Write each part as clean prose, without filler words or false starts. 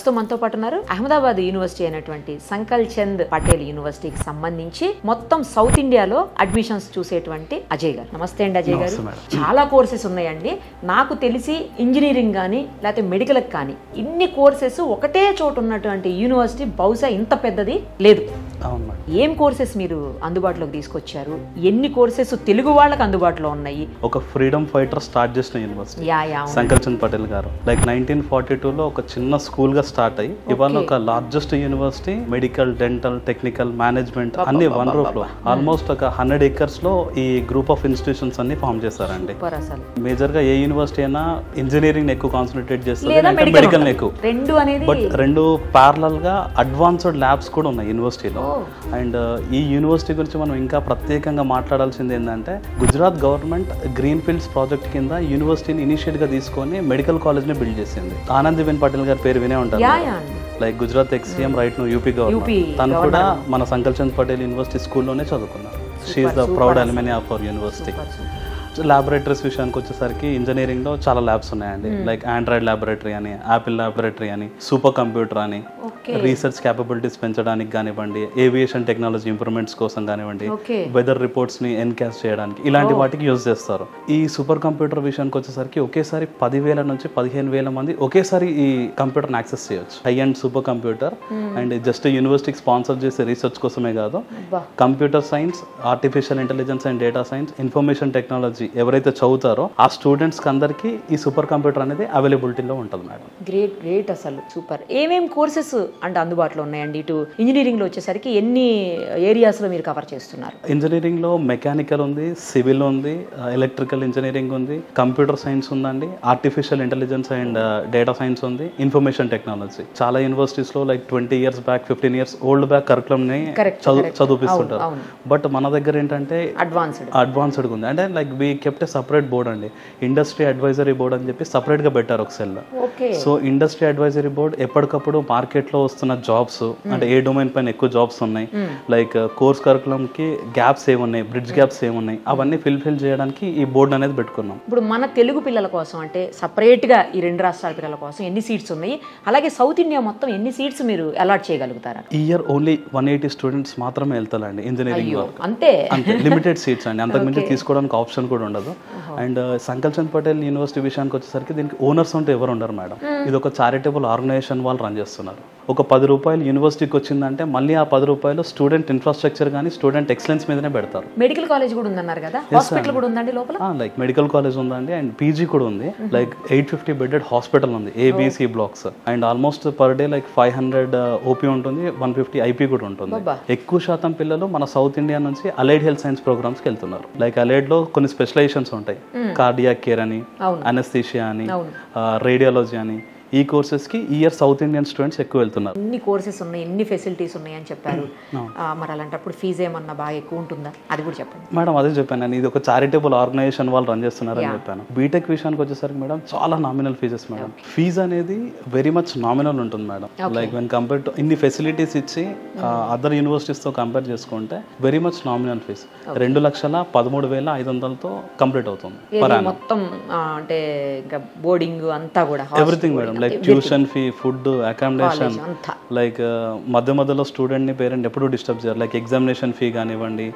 ప్రస్తుతం మనతో పాటు ఉన్నారు అహ్మదాబాద్ యూనివర్సిటీ అయినటువంటి సంకల్ చంద్ పటేల్ యూనివర్సిటీకి సంబంధించి మొత్తం సౌత్ ఇండియాలో అడ్మిషన్స్ చూసేటువంటి అజయ్ గారు. నమస్తే అండి అజయ్ గారు. చాలా కోర్సెస్ ఉన్నాయండి. నాకు తెలిసి ఇంజనీరింగ్ కానీ లేకపోతే మెడికల్ కానీ ఇన్ని కోర్సెస్ ఒకటే చోట ఉన్నటువంటి యూనివర్సిటీ బహుశా ఇంత పెద్దది లేదు. ఏం కోర్సెస్ మీరు అందుబాటులోకి తీసుకొచ్చారు? ఎన్ని కోర్సెస్ తెలుగు వాళ్ళకి అందుబాటులో ఉన్నాయి? ఒక ఫ్రీడమ్ ఫైటర్ స్టార్ట్ చేసిన యూనివర్సిటీ సంకల్ చంద్ పటేల్ గారు. లైక్ 1942లో ఒక చిన్న స్కూల్ గా స్టార్ట్ అయ్యి ఇవాళ ఒక largest university. Medical, dental, technical, management అన్ని వన్ రూఫ్ లో ఆల్మోస్ట్ ఒక 100 acres లో ఈ గ్రూప్ ఆఫ్ ఇన్స్టిట్యూషన్స్ అన్ని ఫార్మ్ చేశారండి. మేజర్ గా ఏ యూనివర్సిటీ అయినా ఇంజనీరింగ్ ఎక్కువ కాన్సన్ట్రేట్ చేస్తారు, మెడికల్ ఎక్కువ. బట్ రెండు ప్యారలల్ గా అడ్వాన్స్డ్ ల్యాబ్స్ కూడా ఉన్నాయి యూనివర్సిటీలో. అండ్ ఈ యూనివర్సిటీ గురించి మనం ఇంకా ప్రత్యేకంగా మాట్లాడాల్సింది ఏంటంటే Gujarat government green fields project కింద యూనివర్సిటీని ఇనిషియేట్ గా తీసుకొని మెడికల్ కాలేజ్ ని బిల్డ్ చేసింది. ఆనందీబెన్ పటేల్ గారి పేరు వినే ఉంటారు. లైక్ గుజరాత్ ఎక్స్-సీఎం రైట్ ను యూపీ గవర్నమెంట్. తను కూడా మన సంకల్ చంద్ పటేల్ యూనివర్సిటీ స్కూల్లోనే చదువుకున్నారు. She is the proud alumni of our university. Laboratories విషయానికి వచ్చేసరికి ఇంజనీరింగ్ లో చాలా ల్యాబ్స్ ఉన్నాయండి. లైక్ ఆండ్రాయిడ్ ల్యాబొరేటరీ అని, యాపిల్ ల్యాబొరేటరీ అని, సూపర్ కంప్యూటర్ అని, రీసెర్చ్ క్యాపబిలిటీస్ పెంచడానికి కానివ్వండి, ఏవియేషన్ టెక్నాలజీ ఇంప్రూవ్మెంట్స్ కోసం కానివ్వండి, వెదర్ రిపోర్ట్స్ ని ఎన్కాస్ట్ చేయడానికి, ఇలాంటి వాటికి యూజ్ చేస్తారు. ఈ సూపర్ కంప్యూటర్ విషయానికి వచ్చేసరికి ఒకేసారి 10,000 నుంచి 15,000 మంది ఒకేసారి ఈ కంప్యూటర్ యాక్సెస్ చేయొచ్చు. High and super computer. And just యూనివర్సిటీకి స్పాన్సర్ చేసే రీసెర్చ్ కోసమే కాదు, computer science, artificial intelligence and data science, information technology ఎవరైతే చదువుతారో ఆ స్టూడెంట్స్ కి అందరికి ఈ సూపర్ కంప్యూటర్ అనేది అవైలబిలిటీలో ఉంటుంది మేడం. గ్రేట్ గ్రేట్, అసలు సూపర్. ఏమేం కోర్సెస్ అంటే అందుబాటులో ఉన్నాయండి? ఇటు ఇంజనీరింగ్ లో వచ్చేసరికి ఎన్ని ఏరియాస్ లో మీరు కవర్ చేస్తున్నారు? ఇంజనీరింగ్ లో మెకానికల్ ఉంది, సివిల్ ఉంది, ఎలక్ట్రికల్ ఇంజనీరింగ్ ఉంది, కంప్యూటర్ సైన్స్ ఉందండి, artificial intelligence and data science ఉంది, ఇన్ఫర్మేషన్ టెక్నాలజీ. చాలా యూనివర్సిటీస్ లో like 20 years back, 15 years old back curriculum ని చదివిస్తుంటారు. బట్ మన దగ్గర ఏంటంటే అడ్వాన్స్డ్ ఉంది. అంటే like we kept separate board అండి, ఇండస్ట్రీ అడ్వైజరీ బోర్డ్ అని చెప్పి సెపరేట్ గా పెట్టారు ఒక cell. So industry advisory board ఎప్పటికప్పుడు మార్కెట్ లో వస్తున్న జాబ్స్, అంటే ఏ డొమైన్ పైన ఎక్కువ జాబ్స్ ఉన్నాయి, లైక్ కోర్స్ కరికులం కి గ్యాప్స్ ఏమున్నాయి, బ్రిడ్జ్ గ్యాప్స్ ఏమున్నాయి, అవన్నీ ఫిల్ఫిల్ చేయడానికి ఈ బోర్డు అనేది పెట్టుకున్నాం. ఇప్పుడు మన తెలుగు పిల్లల కోసం అంటే సపరేట్ గా ఈ 2 రాష్ట్రాల పిల్లల కోసం ఎన్ని సీట్స్ ఉన్నాయి, అలాగే సౌత్ ఇండియా మొత్తం ఎన్ని సీట్స్ మీరు అలాట్ చేయగలుగుతారా? ఈ ఇయర్ ఓన్లీ 180 స్టూడెంట్స్ మాత్రమే వెళ్తారండి ఇంజనీరింగ్. అంతే, లిమిటెడ్ సీట్స్ అండి, అంతకుమించి తీసుకోవడానికి ఆప్షన్ కూడా ఉండదు. అండ్ సంకల్ చంద్ పటేల్ యూనివర్సిటీ విషయానికి వచ్చేసరికి దీనికి ఓనర్స్ అంటే ఎవరు ఉండరు మేడం. ఇది ఒక చారిటబుల్ ఆర్గనైజేషన్ వాళ్ళు రన్ చేస్తున్నారు. ఒక 10 రూపాయలు యూనివర్సిటీకి వచ్చిందంటే మళ్ళీ ఆ 10 రూపాయలు స్టూడెంట్ ఇన్ఫ్రాస్ట్రక్చర్ కానీ స్టూడెంట్ ఎక్సలెన్స్ మీదనే పెడతారు. మెడికల్ కాలేజ్ కూడా ఉందన్నారు కదా, హాస్పిటల్ కూడా ఉందండి లోపల? లైక్ మెడికల్ కాలేజ్ ఉందండి, అండ్ పీజీ కూడా ఉంది. లైక్ 850 bedded హాస్పిటల్ ఉంది, A B C blocks. And almost per day like 500 OP ఉంటుంది, 150 ఐపీ కూడా ఉంటుంది. ఎక్కువ శాతం పిల్లలు మన సౌత్ ఇండియా నుంచి అలైడ్ హెల్త్ సైన్స్ ప్రోగ్రామ్స్ కి వెళ్తున్నారు. లైక్ అలైడ్ లో కొన్ని స్పెషలైజేషన్స్ ఉంటాయి, కార్డియాక్ కేర్ అని, అనస్థీషియా అని, రేడియాలజీ అని. ఈ కోర్సెస్ కి ఈ ఇయర్ సౌత్ ఇండియన్ స్టూడెంట్స్ ఎక్కువ వెళ్తున్నారు. ఎన్ని కోర్సెస్ ఉన్నాయి, ఎన్ని ఫెసిలిటీస్ ఉన్నాయి అని చెప్పారు. మరి అలాంటప్పుడు ఫీజు ఏమన్నా బాగా ఎక్కువ ఉంటుందా, అది కూడా చెప్పండి మేడం. అదే చెప్పాను నేను, ఇది ఒక చారిటబుల్ ఆర్గనైజేషన్ వాళ్ళు రన్ చేస్తున్నారు అని చెప్పాను. బీటెక్ విషయానికి వచ్చేసరికి మేడం చాలా నామినల్ ఫీజెస్ మేడం. ఫీజ్ అనేది వెరీ మచ్ నామినల్ ఉంటుంది madam. Like when compare to ఇన్ని ఫెసిలిటీస్ ఇచ్చి అదర్ యూనివర్సిటీస్ తో కంపేర్ చేసుకుంటే వెరీ మచ్ నామినల్ ఫీజ్ 2,13,500తో కంప్లీట్ అవుతుంది మొత్తం. అంటే ఇంకా బోర్డింగ్ అంతా కూడా everything madam. Like tuition fee, food, accommodation, like మధ్యలో స్టూడెంట్ ని పేరెంట్ ఎప్పుడు డిస్టర్బ్ చేయరు. లైక్ ఎగ్జామినేషన్ ఫీ కానివ్వండి,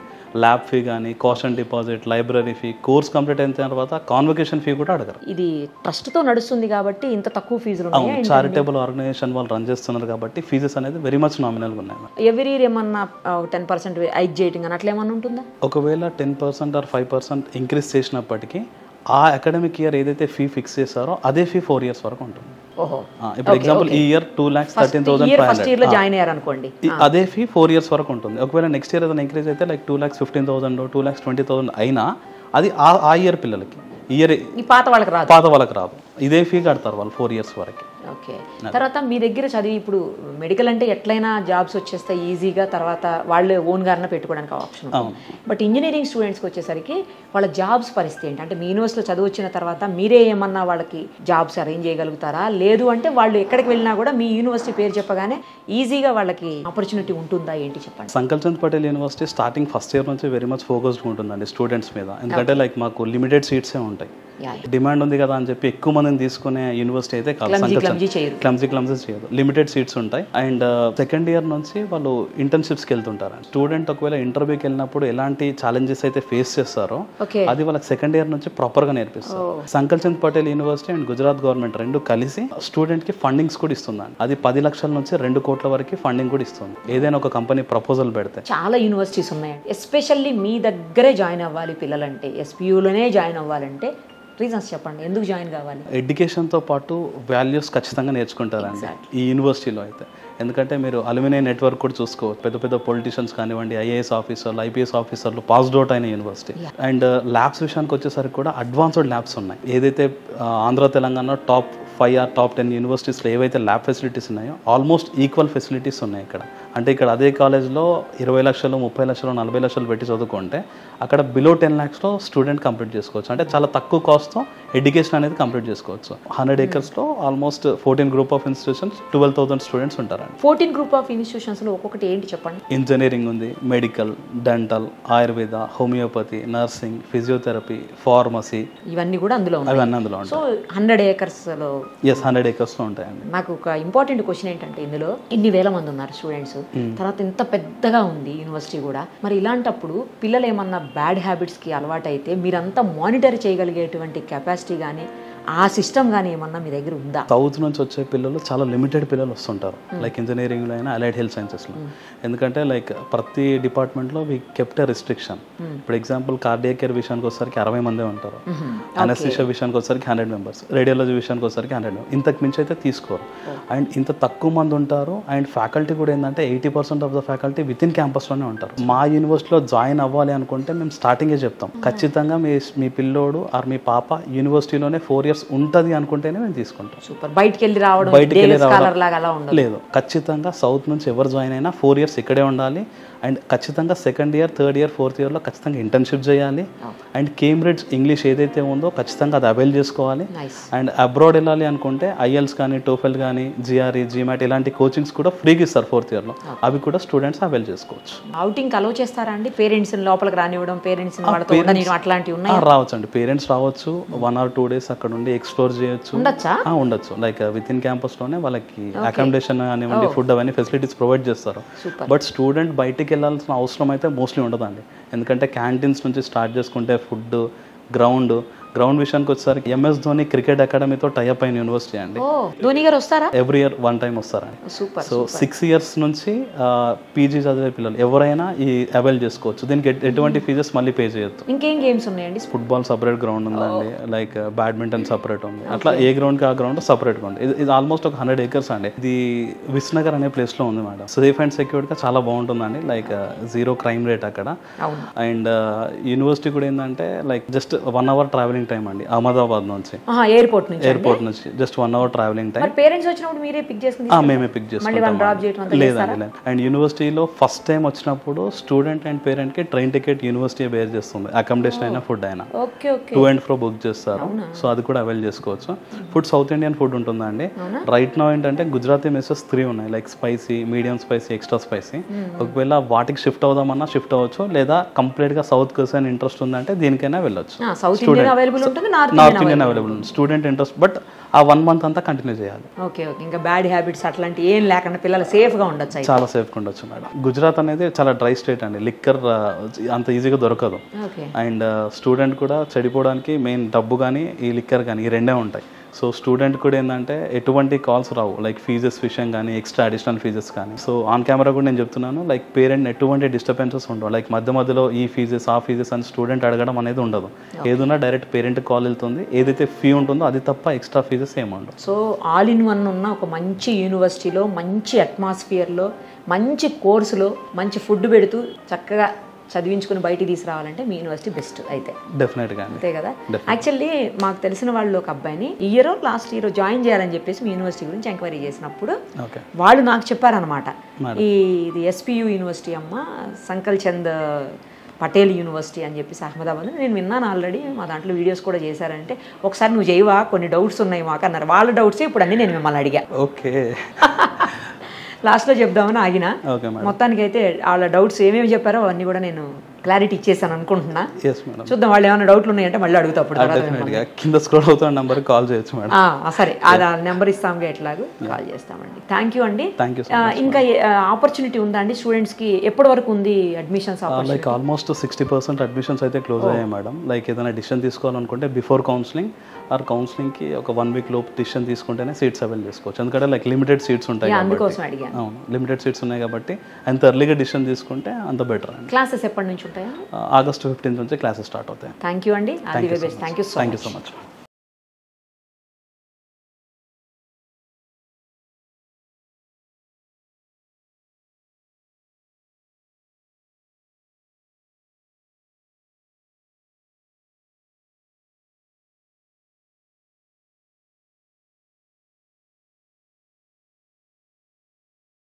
ల్యాబ్ ఫీ కానీ, cost and deposit, library fee, course complete అయిన తర్వాత కాన్వకేషన్ ఫీ కూడా అడగరు. ఇది ట్రస్ట్ తో నడుస్తుంది కాబట్టి ఇంత తక్కువ ఫీజులు. చారిటబుల్ ఆర్గనైజేషన్ వాళ్ళు రన్ చేస్తున్నారు కాబట్టి ఫీజెస్ అనేది వెరీ మచ్ నామినల్ ఉన్నాయి. ఎవ్రీ ఇయర్ ఏమన్నా 10% హైక్ చేయడం అని అట్లా ఏమన్నా ఉంటుందా? ఒకవేళ 10% or 5% ఇంక్రీజ్ చేసినప్పటికీ ఆ అకాడమిక్ ఇయర్ ఏదైతే ఫీ ఫిక్స్ చేస్తారో అదే ఫీ 4 years వరకు ఉంటుంది. ఇప్పుడు ఎగ్జాంపుల్ ఈ ఇయర్ 2,13,500 జాయిన్ అయ్యారు అనుకోండి, అదే ఫీ 4 years వరకు ఉంటుంది. ఒకవేళ నెక్స్ట్ ఇయర్ ఏదైనా ఇంక్రీజ్ అయితే లైక్ 2,15,000 2,20,000 అయినా అది ఆ ఇయర్ పిల్లలకి, ఇయర్ పాత వాళ్ళకి రాదు. ఇదే ఫీ కడతారు వాళ్ళు 4 years వరకు. ఓకే. తర్వాత మీ దగ్గర చదివి ఇప్పుడు మెడికల్ అంటే ఎట్లయినా జాబ్స్ వచ్చేస్తాయి ఈజీగా, తర్వాత వాళ్ళు ఓన్ గానే పెట్టుకోవడానికి ఆప్షన్. బట్ ఇంజనీరింగ్ స్టూడెంట్స్కి వచ్చేసరికి వాళ్ళ జాబ్స్ పరిస్థితి ఏంటి? అంటే మీ యూనివర్సిటీలో చదువు వచ్చిన తర్వాత మీరే ఏమన్నా వాళ్ళకి జాబ్స్ అరేంజ్ చేయగలుగుతారా? లేదు అంటే వాళ్ళు ఎక్కడికి వెళ్ళినా కూడా మీ యూనివర్సిటీ పేరు చెప్పగానే ఈజీగా వాళ్ళకి ఆపర్చునిటీ ఉంటుందా ఏంటి చెప్పండి. Sankalchand Patel university starting first year నుంచి వెరీ మచ్ ఫోకస్డ్ ఉంటుందండి స్టూడెంట్స్ మీద. ఎందుకంటే లైక్ మాకు లిమిటెడ్ సీట్సే ఉంటాయి. డిమాండ్ ఉంది కదా అని చెప్పి ఎక్కువ మందిని తీసుకునే యూనివర్సిటీ అయితే కాదు. క్లమ్జీ చేయదు, లిమిటెడ్ సీట్స్ ఉంటాయి. అండ్ సెకండ్ ఇయర్ నుంచి వాళ్ళు ఇంటర్న్షిప్స్కి వెళ్తుంటారు. స్టూడెంట్ ఒకవేళ ఇంటర్వ్యూకి వెళ్ళినప్పుడు ఎలాంటి ఛాలెంజెస్ అయితే ఫేస్ చేస్తారో అది వాళ్ళకి సెకండ్ ఇయర్ నుంచి ప్రాపర్ గా నేర్పిస్తారు. Sankalchand Patel university and Gujarat government రెండు కలిసి స్టూడెంట్ కి ఫండింగ్స్ కూడా ఇస్తుందండి. అది 10 లక్షల నుంచి 2 కోట్ల వరకు ఫండింగ్ కూడా ఇస్తుంది ఏదైనా ఒక కంపెనీ ప్రపోజల్ పెడితే. చాలా యూనివర్సిటీస్ ఉన్నాయండి. ఎస్పెషల్లీ మీ దగ్గరే జాయిన్ అవ్వాలి పిల్లలంటే, ఎస్పీయూలోనే జాయిన్ అవ్వాలంటే రీజన్స్ చెప్పండి, ఎందుకు జాయిన్ కావాలి? ఎడ్యుకేషన్తో పాటు వాల్యూస్ ఖచ్చితంగా నేర్చుకుంటారండి ఈ యూనివర్సిటీలో అయితే. ఎందుకంటే మీరు అలుమినై నెట్వర్క్ కూడా చూసుకోవచ్చు. పెద్ద పెద్ద పొలిటీషియన్స్ కానివ్వండి, ఐఏఎస్ ఆఫీసర్లు, ఐపీఎస్ ఆఫీసర్లు పాస్డ్ అవుట్ అయిన యూనివర్సిటీ. అండ్ ల్యాబ్స్ విషయానికి వచ్చేసరికి కూడా అడ్వాన్స్డ్ ల్యాబ్స్ ఉన్నాయి. ఏదైతే Andhra Telangana top 5 or top 10 యూనివర్సిటీస్లో ఏవైతే ల్యాబ్ ఫెసిలిటీస్ ఉన్నాయో ఆల్మోస్ట్ ఈక్వల్ ఫెసిలిటీస్ ఉన్నాయి ఇక్కడ. అంటే ఇక్కడ అదే కాలేజ్లో 20 లక్షలు, 30 లక్షలు, 40 లక్షలు పెట్టి చదువుకుంటే అక్కడ బిలో 10 lakhsలో స్టూడెంట్ కంప్లీట్ చేసుకోవచ్చు. అంటే చాలా తక్కువ కాస్ట్తో ఎడ్యుకేషన్ అనేది కంప్లీట్ చేసుకోవచ్చు. 100 acresలో almost 14 group of institutions, 12,000 students ఉంటారండి. 14 గ్రూప్ ఆఫ్ ఇన్స్టిట్యూషన్స్లో ఒక్కొక్కటి ఏంటి చెప్పండి? ఇంజనీరింగ్ ఉంది, medical, dental, Ayurveda, homeopathy, nursing, physiotherapy, pharmacy, ఇవన్నీ కూడా అందులో ఉంటాయి. 100 acresలో 100 acresలో ఉంటాయండి. నాకు ఒక ఇంపార్టెంట్ క్వశ్చన్ ఏంటంటే, ఇందులో ఇన్ని వేల మంది ఉన్నారు స్టూడెంట్స్, తర్వాత ఇంత పెద్దగా ఉంది యూనివర్సిటీ కూడా. మరి ఇలాంటప్పుడు పిల్లలు ఏమన్నా బ్యాడ్ హ్యాబిట్స్కి అలవాటు అయితే మీరంతా మానిటర్ చేయగలిగేటువంటి కెపాసిటీ కానీ ఆ సిస్టమ్ కానీ ఏమన్నా మీ దగ్గర ఉందా? సౌత్ నుంచి వచ్చే పిల్లలు చాలా లిమిటెడ్ పిల్లలు వస్తుంటారు, లైక్ ఇంజనీరింగ్లో అయినా అలైడ్ హెల్త్ సైన్సెస్లో. ఎందుకంటే లైక్ ప్రతి డిపార్ట్మెంట్లో వీ కెప్ట్ ఎ రిస్ట్రిక్షన్. ఇప్పుడు ఎగ్జాంపుల్ కార్డియాక్ కేర్ విషయానికి వచ్చేసరికి 60 మందే ఉంటారు, అనస్థీషియా విషయానికి వచ్చేసరికి 100 members, రేడియాలజీ విషయానికి వచ్చేసరికి 100 members. ఇంతకు మించి అయితే తీసుకోరు. అండ్ ఇంత తక్కువ మంది ఉంటారు. అండ్ ఫ్యాకల్టీ కూడా ఏంటంటే 80% of the faculty with in క్యాంపస్లోనే ఉంటారు. మా యూనివర్సిటీలో జాయిన్ అవ్వాలి అనుకుంటే మేము స్టార్టింగే చెప్తాం, ఖచ్చితంగా మీ పిల్లోడు ఆర్ మీ పాప యూనివర్సిటీలోనే 4 years ఉంటుంది అనుకుంటేనే మేము తీసుకుంటాం. సూపర్. బయటికి వెళ్ళి రావడం లేదు, ఖచ్చితంగా సౌత్ నుంచి ఎవరు జాయిన్ అయినా 4 years ఇక్కడే ఉండాలి. అండ్ ఖచ్చితంగా second year, third year, fourth ఇయర్లో ఖచ్చితంగా ఇంటర్న్షిప్ చేయాలి. అండ్ కేంబ్రిడ్జ్ ఇంగ్లీష్ ఏదైతే ఉందో ఖచ్చితంగా అది అవైల్ చేసుకోవాలి. అండ్ అబ్రాడ్ వెళ్ళాలి అనుకుంటే ఐఎల్స్ కానీ, టోఫెల్ కానీ, జిఆర్ఈ, జీమాట్ ఇలాంటి కోచింగ్స్ కూడా ఫ్రీగా ఇస్తారు 4th yearలో. అవి కూడా స్టూడెంట్స్ అవైల్ చేసుకోవచ్చు. అవుటింగ్ అలౌ చేస్తారా అండి? పేరెంట్స్ లోపలికి రానివ్వడం, పేరెంట్స్ అట్లాంటివి ఉన్నాయి? రావచ్చండి, పేరెంట్స్ రావచ్చు. 1 or 2 days అక్కడ ఉండి ఎక్స్ప్లోర్ చేయొచ్చు. ఉండొచ్చు. లైక్ విత్ ఇన్ క్యాంపస్లోనే వాళ్ళకి అకామిడేషన్ కానివ్వండి, ఫుడ్ అవన్నీ ఫెసిలిటీస్ ప్రొవైడ్ చేస్తారు. బట్ స్టూడెంట్ బయటికి వెళ్ళాల్సిన అవసరం అయితే మోస్ట్లీ ఉండదండి. ఎందుకంటే క్యాంటీన్స్ నుంచి స్టార్ట్ చేసుకుంటే ఫుడ్, గ్రౌండ్ విషయానికి వచ్చేసరికి ఎంఎస్ ధోని క్రికెట్ అకాడమీతో టైఅప్ అయిన యూనివర్సిటీ అండి. ధోని గారు వస్తారా? ఎవ్రీ ఇయర్ 1 time వస్తారండి. సో 6 years నుంచి పీజీ చదివే పిల్లలు ఎవరైనా ఈ అవైల్ చేసుకోవచ్చు. దీనికి ఎటువంటి ఫీజెస్ మళ్ళీ పే చేయొద్దు. ఇంకేం గేమ్స్ ఉన్నాయండి? ఫుట్బాల్ సపరేట్ గ్రౌండ్ ఉందండి, లైక్ బ్యాడ్మింటన్ సపరేట్ ఉంది. అట్లా ఏ గ్రౌండ్కి ఆ గ్రౌండ్ సపరేట్గా ఉంది. ఇది ఆల్మోస్ట్ ఒక 100 acres అండి. ఇది విస్నగర్ అనే ప్లేస్లో ఉంది మేడం. సేఫ్ అండ్ సెక్యూర్డ్గా చాలా బాగుంటుందండి. లైక్ 0 crime rate అక్కడ. అండ్ యూనివర్సిటీ కూడా ఏంటంటే like just 1 hour travelling time అండి అహ్మదాబాద్ నుంచి, ఎయిర్పోర్ట్ నుంచి just 1 hour travelling time. Parents వచ్చినప్పుడు మీరే పిక్ చేసుకుని? మేమే పిక్ చేసుకుంటాం. లేదండి. అండ్ యూనివర్సిటీలో ఫస్ట్ టైం వచ్చినప్పుడు స్టూడెంట్ అండ్ పేరెంట్ కి ట్రైన్ టికెట్ యూనివర్సిటీ బేర్ చేస్తుంది. అకామిడేషన్ అయినా, ఫుడ్ అయినా 2 and 4 బుక్ చేస్తారు. సో అది కూడా అవైల్ చేసుకోవచ్చు. ఫుడ్ సౌత్ ఇండియన్ ఫుడ్ ఉంటుందండి. రైట్ నౌ ఏంటంటే గుజరాతీ మెసెస్ 3 ఉన్నాయి, like spicy, medium spicy, extra spicy. ఒకవేళ వాటికి షిఫ్ట్ అవుదామన్నా షిఫ్ట్ అవ్వచ్చు, లేదా కంప్లీట్ గా సౌత్ కోసం ఇంట్రెస్ట్ ఉందంటే దీనికైనా వెళ్ళొచ్చు. నార్త్ ఇండియన్ అవైలబుల్ ఉంది, స్టూడెంట్ ఇంట్రెస్ట్. బట్ ఆ 1 month అంతా కంటిన్యూ చేయాలి. ఇంకా బ్యాడ్ హ్యాబిట్స్ అట్లాంటి ఏం లేకుండా పిల్లలు సేఫ్ గా ఉండొచ్చు. చాలా సేఫ్గా ఉండొచ్చు మేడం. గుజరాత్ అనేది చాలా డ్రై స్టేట్ అండి, లిక్కర్ అంత ఈజీగా దొరకదు. అండ్ స్టూడెంట్ కూడా చెడిపోవడానికి మెయిన్ డబ్బు కానీ ఈ లిక్కర్ కానీ ఈ రెండే ఉంటాయి. సో స్టూడెంట్ కూడా ఏంటంటే ఎటువంటి కాల్స్ రావు, లైక్ ఫీజెస్ విషయం కానీ, ఎక్స్ట్రా అడిషనల్ ఫీజెస్ కానీ. సో ఆన్ కెమెరా కూడా నేను చెప్తున్నాను, లైక్ పేరెంట్ ఎటువంటి డిస్టర్బెన్సెస్ ఉండవు. లైక్ మధ్యలో ఈ ఫీజెస్ ఆ ఫీజెస్ అని స్టూడెంట్ అడగడం అనేది ఉండదు. ఏదైనా డైరెక్ట్ పేరెంట్ కాల్ వెళ్తుంది, ఏదైతే ఫీ ఉంటుందో అది తప్ప ఎక్స్ట్రా ఫీజెస్ ఏమి ఉండవు. సో ఆల్ ఇన్ వన్ ఉన్న ఒక మంచి యూనివర్సిటీలో, మంచి అట్మాస్ఫియర్లో, మంచి కోర్సులో, మంచి ఫుడ్ పెడుతూ చక్కగా చదివించుకుని బయటికి తీసుకురావాలంటే మీ యూనివర్సిటీ బెస్ట్ అయితే. డెఫినెట్గా అంతే కదా. యాక్చువల్లీ మాకు తెలిసిన వాళ్ళు ఒక అబ్బాయిని లాస్ట్ ఇయర్ జాయిన్ చేయాలని చెప్పేసి మీ యూనివర్సిటీ గురించి ఎంక్వైరీ చేసినప్పుడు వాళ్ళు నాకు చెప్పారనమాట, ఇది ఎస్పీయూ యూనివర్సిటీ అమ్మ, సంకల్ చంద్ పటేల్ యూనివర్సిటీ అని చెప్పేసి అహ్మదాబాద్. నేను విన్నాను ఆల్రెడీ, మా దాంట్లో వీడియోస్ కూడా చేశారంటే, ఒకసారి నువ్వు చేయవా, కొన్ని డౌట్స్ ఉన్నాయి మాకు అన్నారు. వాళ్ళ డౌట్స్ ఇప్పుడు అన్నీ నేను మిమ్మల్ని అడిగా. ఓకే, లాస్ట్లో చెప్దామని ఆగిన. మొత్తానికి అయితే వాళ్ళ డౌట్స్ ఏమేమి చెప్పారో అవన్నీ కూడా నేను క్లారిటీ ఇచ్చేసాను అనుకుంటున్నా. Yes madam. చూద్దాం వాళ్ళు ఏమైనా డౌట్లు ఉన్నాయంటే మళ్ళీ అడుగుతా అప్పుడు డెఫినెట్గా కింద స్క్రోల్ అవుతున్న నెంబర్ కాల్ చేయొచ్చు మేడం. సరే అది నెంబర్ ఇస్తాంగా ఎట్లాగో కాల్ చేస్తామండి. థ్యాంక్ యూ అండి. Thank you. ఇంకా ఆపర్చునిటీ ఉందా అండి స్టూడెంట్స్ కి? ఎప్పటి వరకు ఉంది అడ్మిషన్స్? లైక్ ఆల్మోస్ట్ 60% అడ్మిషన్స్ అయితే క్లోజ్ అయ్యాయి మేడం. లైక్ ఏదైనా డిసిషన్ తీసుకోవాలనుకుంటే బిఫోర్ కౌన్సిలింగ్ ఆర్ కౌన్సిలింగ్కి ఒక 1 వీక్ లోపు డిసిషన్ తీసుకుంటేనే సీట్స్ అవైల్ చేసుకోవచ్చు. ఎందుకంటే లైక్ లిమిటెడ్ సీట్స్ ఉంటాయి అందుకోసం అడిగాను. అవును, లిమిటెడ్ సీట్స్ ఉన్నాయి కాబట్టి అంత ఎర్లీగా డిసిషన్ తీసుకుంటే అంత బెటర్ అండి. క్లాసెస్ ఎప్పటి నుంచి ఉంటాయి? ఆగస్ట్ 15 నుంచి క్లాసెస్ స్టార్ట్ అవుతాయి. థ్యాంక్ యూ అండి. Thank you so much.